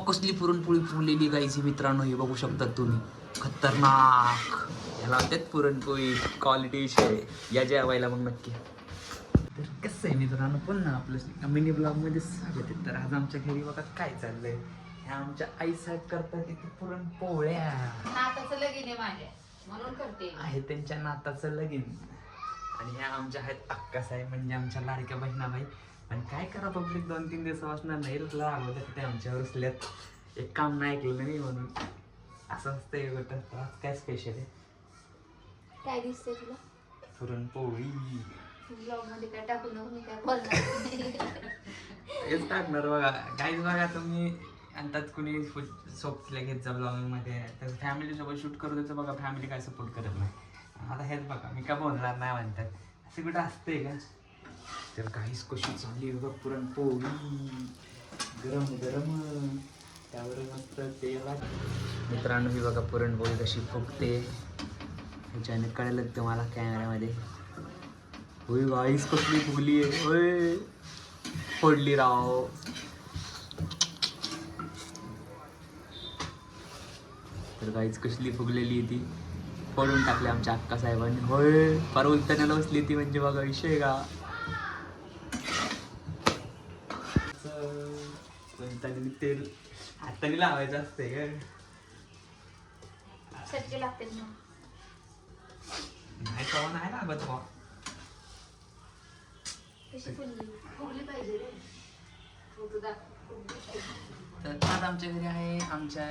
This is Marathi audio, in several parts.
कसली पुरणपोळी फुगलेली गायची मित्रांनो, हे बघू शकता तुम्ही. खतरनाक. ह्याला त्यात पुरणपोळी क्वालिटी आहे. या जेवायला मग नक्की. तर कसं आहे मित्रांनो, पुन्हा आपलं मिनी ब्लॉग मध्ये स्वागत आहे. तर आज आमच्या घरी बघा काय चाललंय. ह्या आमच्या आई साहेब करतात तिथे पुरणपोळ्या. नाताचं लगीन आहे माझ्या, म्हणून करते. आहे त्यांच्या नाताचं लगीन. आणि ह्या आमच्या आहेत अक्का साहेब, म्हणजे आमच्या लाडक्या बहिणाबाई. आणि काय करा, पब्लिक 2-3 दिवस वाचणार नाही लागवत ते आमच्यावर असल्यात. एक काम नाही ऐकलं नाही म्हणून असं असतंय गोष्ट. आज काय स्पेशल आहे? काय दिसतंय तुला? पुरणपोळी. ब्लॉग मध्ये काय टाकू नको, मी काय बोलणार. हेच टाकणार बघा. काहीच बघा तुम्ही आणतात कुणी सोबतीला घेत जा ब्लॉग मध्ये, तर फॅमिली सोबत शूट करू द्यायचं बघा. फॅमिली काय सपोर्ट करत नाही. आता हेच बघा, मी का बोलणार नाही म्हणतात. असं कुठं असतंय का? तर काहीच कशी चालली बघा पुरणपोळी. गरम गरम त्यावर मस्त तेल. मित्रांनो ही बघा पुरणपोळी कशी फुगते. ह्याच्याने कळलं तुम्हाला कॅमेऱ्यामध्ये. होय गाईस कसली फुगली आहे. होय फोडली राव. तर गाईच कसली फुगलेली आहे ती. फोडून टाकली आमच्या अक्का साहेबांनी. होय फार उलटण्याला बसली ती, म्हणजे बघा विषय का. तेल हाताने लावायचं असते का? चटके लागते ना. नाही कवा नाही लागत बा. कशी फुगली पाहिजे रे. फोटो दाखव. तर आज आमच्या घरी आहे आमच्या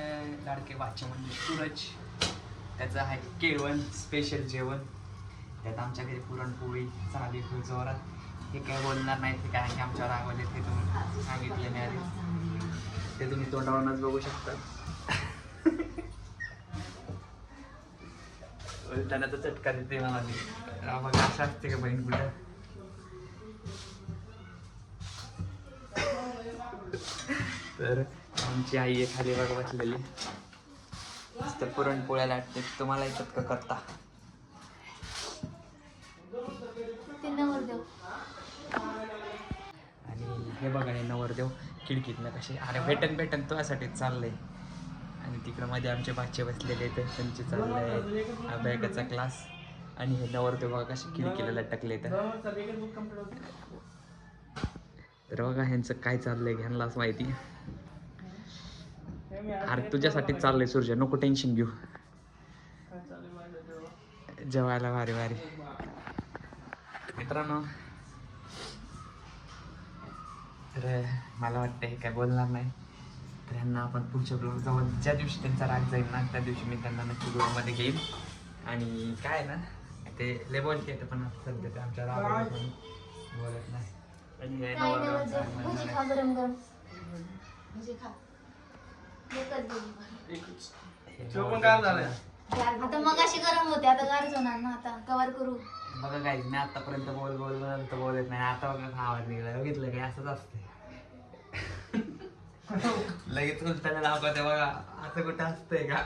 लाडके वाचे म्हणजे सूरज. त्याचं आहे केळवण स्पेशल जेवण. त्यात आमच्या घरी पुरणपोळी चालली खूप जोरात. हे काय बोलणार नाही, ते काय की आमच्यावर रागवले ते तुम्ही सांगितले नाही आधी. ते तुम्ही तोंडावरूनच बघू शकता. त्यांना तर चटका देते मला. मग असं असते का बहीण कुठं. तर आमची आई आहे खाली बघा बसलेली. मस्त पुरणपोळ्या लाटते. तुम्हाला येतात का करता? आणि हे बघा हे नवरदेव खिडकीतनं कसे. अरे भेटन तुझ्यासाठीच चाललंय. आणि तिकडं मध्ये आमचे बाचे बसलेले तर त्यांचे चाललंय अभ्यासाचा क्लास. आणि हे नवरदेव बघा कसे खिडकीला लटकले. तर बघा ह्यांचं काय चाललंय ह्यांनाच माहिती. अरे तुझ्यासाठी चाललंय सूर्य, नको टेन्शन घेऊ. जेवायला भारी भारी. मित्रांनो तर मला वाटतं हे काय बोलणार नाही. तर ह्यांना आपण पुढच्या ब्लॉग जाऊन ज्या दिवशी त्यांचा राग जाईल ना त्या दिवशी मी त्यांना नक्की ब्लॉगमध्ये घेईन. आणि काय ना ते लय बोलते पण सध्या ते आमच्या राग बोलत नाही. आणि हे आता मग अशी गरम होते, आता गारच होणार ना. आता कव्हर करू बघा काय मी आतापर्यंत बोलत नाही. आता बघा आवाज निघाला. बघितलं काय असंच असते. लगेच उलटायला लावते बघा. असं कुठं असतंय का.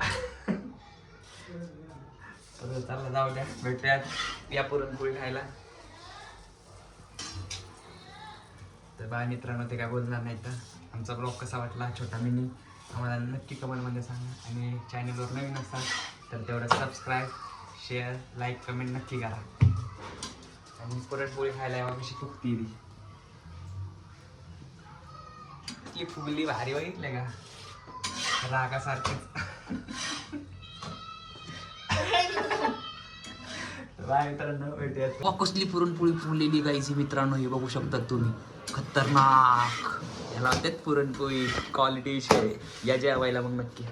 चाललं जाऊ द्या, भेटूयात या पुरणपोळी खायला. तर बाय मित्रांनो ते काय बोलणार नाही. तर आमचा ब्लॉग कसा वाटला छोटा मिनी आम्हाला नक्की कमेंटमध्ये सांगा. आणि चॅनलवर नवीन असाल तर तेवढं सबस्क्राईब शेअर लाईक कमेंट नक्की करा. आणि पुरणपोळी खायला यावं कशी फुगती ती. इतकी फुगली भारी बघितले का रागासारखीच. बाय मित्रांनो भेटूयात. कसली पुरणपोळी फुगलेली गायची मित्रांनो, हे बघू शकता तुम्ही. खतरनाक. ह्याला त्यात पुरणपोळी क्वालिटी आहे. या जेवायला मग नक्की.